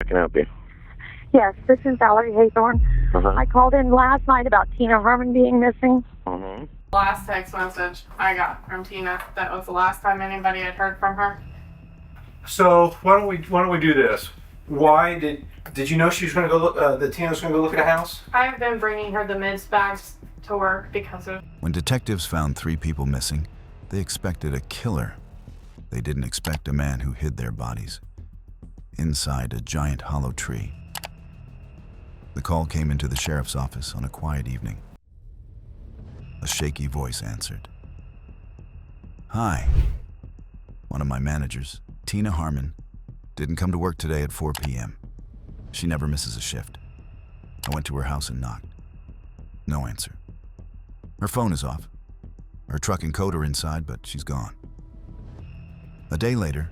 I can help you. Yes, this is Valerie Haythorne. Uh-huh. I called in last night about Tina Herrmann being missing. Mm-hmm. Last text message I got from Tina, that was the last time anybody had heard from her. So why don't we do this? Why did you know she was going to go look? That Tina was going to go look at a house? I've been bringing her the mids bags to work because of. When detectives found 3 people missing, they expected a killer. They didn't expect a man who hid their bodies inside a giant hollow tree. The call came into the sheriff's office on a quiet evening. A shaky voice answered. "Hi. One of my managers, Tina Herrmann, didn't come to work today at 4 p.m. She never misses a shift. I went to her house and knocked. No answer. Her phone is off. Her truck and coat are inside, but she's gone." A day later,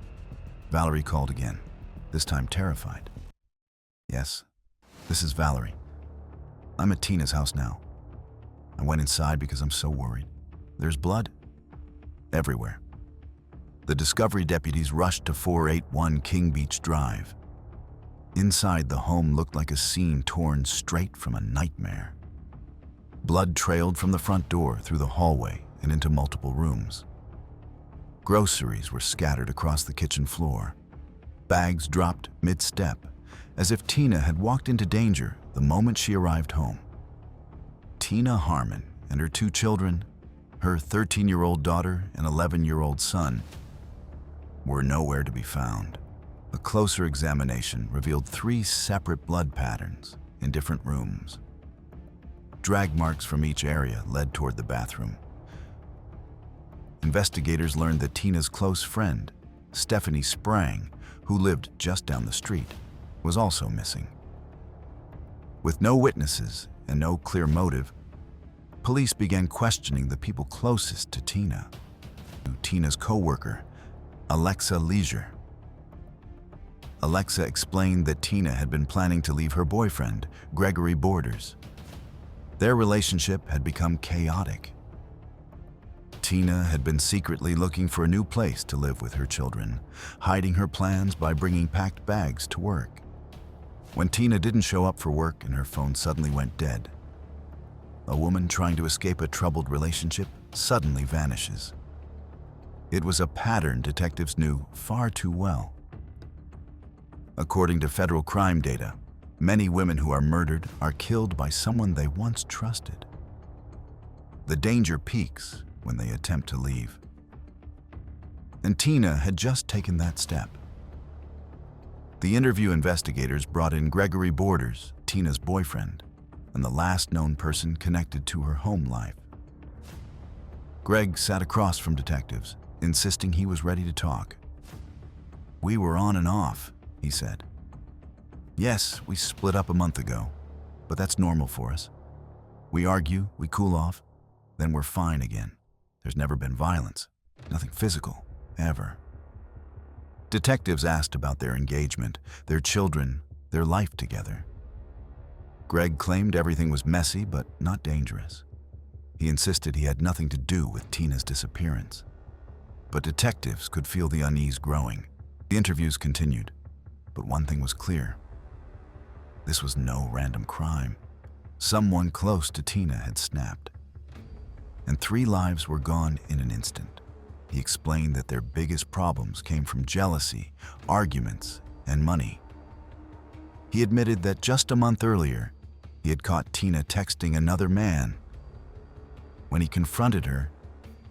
Valerie called again, this time terrified. "Yes, this is Valerie. I'm at Tina's house now. I went inside because I'm so worried. There's blood everywhere." The Discovery deputies rushed to 481 King Beach Drive. Inside, the home looked like a scene torn straight from a nightmare. Blood trailed from the front door through the hallway and into multiple rooms. Groceries were scattered across the kitchen floor. Bags dropped mid-step, as if Tina had walked into danger the moment she arrived home. Tina Herrmann and her 2 children, her 13-year-old daughter and 11-year-old son, were nowhere to be found. A closer examination revealed 3 separate blood patterns in different rooms. Drag marks from each area led toward the bathroom. Investigators learned that Tina's close friend, Stephanie Sprang, who lived just down the street, was also missing. With no witnesses and no clear motive, police began questioning the people closest to Tina. Tina's co-worker, Alexa Leisure. Alexa explained that Tina had been planning to leave her boyfriend, Gregory Borders. Their relationship had become chaotic. Tina had been secretly looking for a new place to live with her children, hiding her plans by bringing packed bags to work. When Tina didn't show up for work and her phone suddenly went dead, a woman trying to escape a troubled relationship suddenly vanishes. It was a pattern detectives knew far too well. According to federal crime data, many women who are murdered are killed by someone they once trusted. The danger peaks when they attempt to leave. And Tina had just taken that step. The interview investigators brought in Gregory Borders, Tina's boyfriend, and the last known person connected to her home life. Greg sat across from detectives, insisting he was ready to talk. "We were on and off," he said. "Yes, we split up a month ago, but that's normal for us. We argue, we cool off, then we're fine again. There's never been violence, nothing physical, ever." Detectives asked about their engagement, their children, their life together. Greg claimed everything was messy but not dangerous. He insisted he had nothing to do with Tina's disappearance. But detectives could feel the unease growing. The interviews continued, but one thing was clear. This was no random crime. Someone close to Tina had snapped. And 3 lives were gone in an instant. He explained that their biggest problems came from jealousy, arguments, and money. He admitted that just a month earlier, he had caught Tina texting another man. When he confronted her,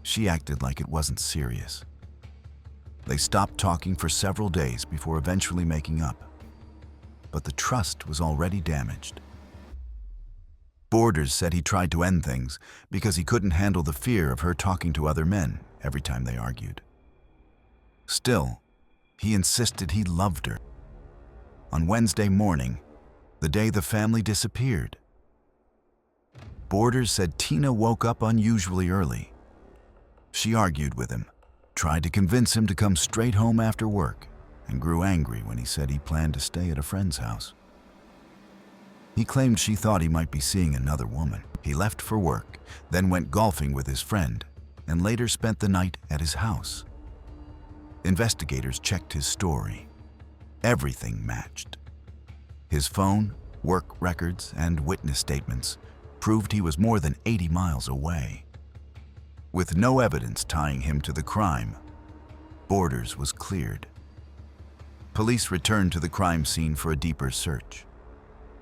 she acted like it wasn't serious. They stopped talking for several days before eventually making up. But the trust was already damaged. Borders said he tried to end things because he couldn't handle the fear of her talking to other men every time they argued. Still, he insisted he loved her. On Wednesday morning, the day the family disappeared, Borders said Tina woke up unusually early. She argued with him, tried to convince him to come straight home after work, and grew angry when he said he planned to stay at a friend's house. He claimed she thought he might be seeing another woman. He left for work, then went golfing with his friend, and later spent the night at his house. Investigators checked his story. Everything matched. His phone, work records, and witness statements proved he was more than 80 miles away. With no evidence tying him to the crime, Borders was cleared. Police returned to the crime scene for a deeper search.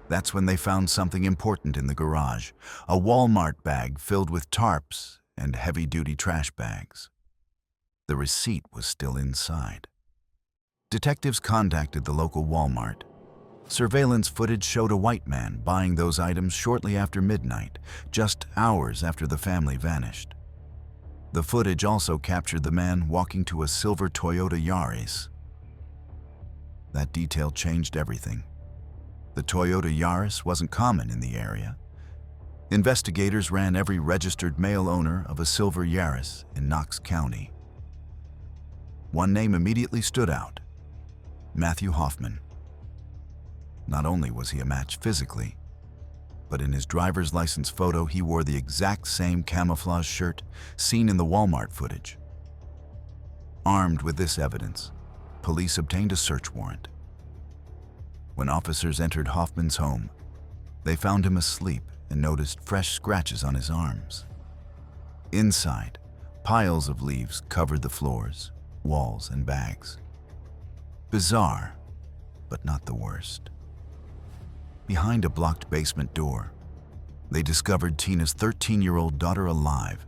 That's when they found something important in the garage, a Walmart bag filled with tarps and heavy-duty trash bags. The receipt was still inside. Detectives contacted the local Walmart. Surveillance footage showed a white man buying those items shortly after midnight, just hours after the family vanished. The footage also captured the man walking to a silver Toyota Yaris. That detail changed everything. The Toyota Yaris wasn't common in the area. Investigators ran every registered male owner of a silver Yaris in Knox County. One name immediately stood out: Matthew Hoffman. Not only was he a match physically, but in his driver's license photo he wore the exact same camouflage shirt seen in the Walmart footage. Armed with this evidence, police obtained a search warrant. When officers entered Hoffman's home, they found him asleep and noticed fresh scratches on his arms. Inside, piles of leaves covered the floors, walls, and bags. Bizarre, but not the worst. Behind a blocked basement door, they discovered Tina's 13-year-old daughter alive,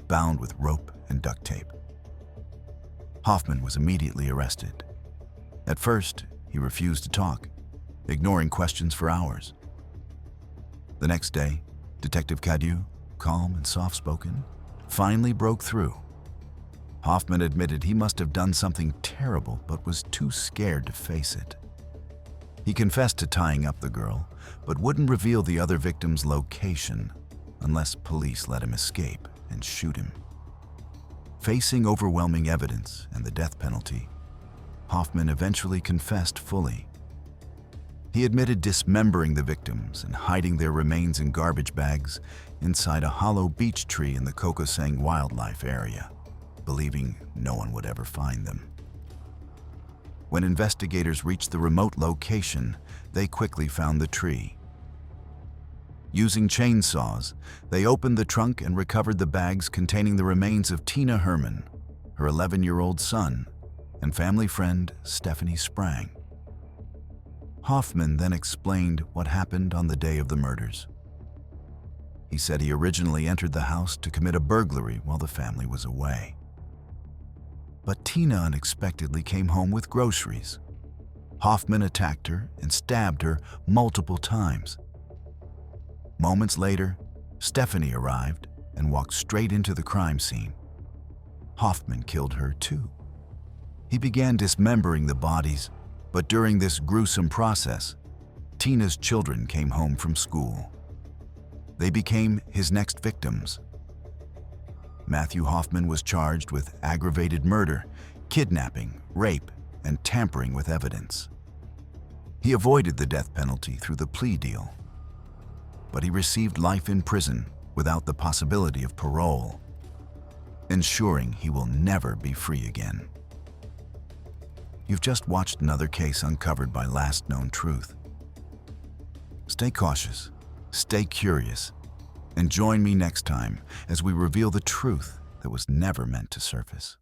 bound with rope and duct tape. Hoffman was immediately arrested. At first, he refused to talk, ignoring questions for hours. The next day, Detective Cadieux, calm and soft-spoken, finally broke through. Hoffman admitted he must have done something terrible but was too scared to face it. He confessed to tying up the girl, but wouldn't reveal the other victim's location unless police let him escape and shoot him. Facing overwhelming evidence and the death penalty, Hoffman eventually confessed fully. He admitted dismembering the victims and hiding their remains in garbage bags inside a hollow beech tree in the Kokosang wildlife area, believing no one would ever find them. When investigators reached the remote location, they quickly found the tree. Using chainsaws, they opened the trunk and recovered the bags containing the remains of Tina Herrmann, her 11-year-old son, and family friend Stephanie Sprang. Hoffman then explained what happened on the day of the murders. He said he originally entered the house to commit a burglary while the family was away. But Tina unexpectedly came home with groceries. Hoffman attacked her and stabbed her multiple times. Moments later, Stephanie arrived and walked straight into the crime scene. Hoffman killed her too. He began dismembering the bodies, but during this gruesome process, Tina's children came home from school. They became his next victims. Matthew Hoffman was charged with aggravated murder, kidnapping, rape, and tampering with evidence. He avoided the death penalty through the plea deal, but he received life in prison without the possibility of parole, ensuring he will never be free again. You've just watched another case uncovered by Last Known Truth. Stay cautious, stay curious, and join me next time as we reveal the truth that was never meant to surface.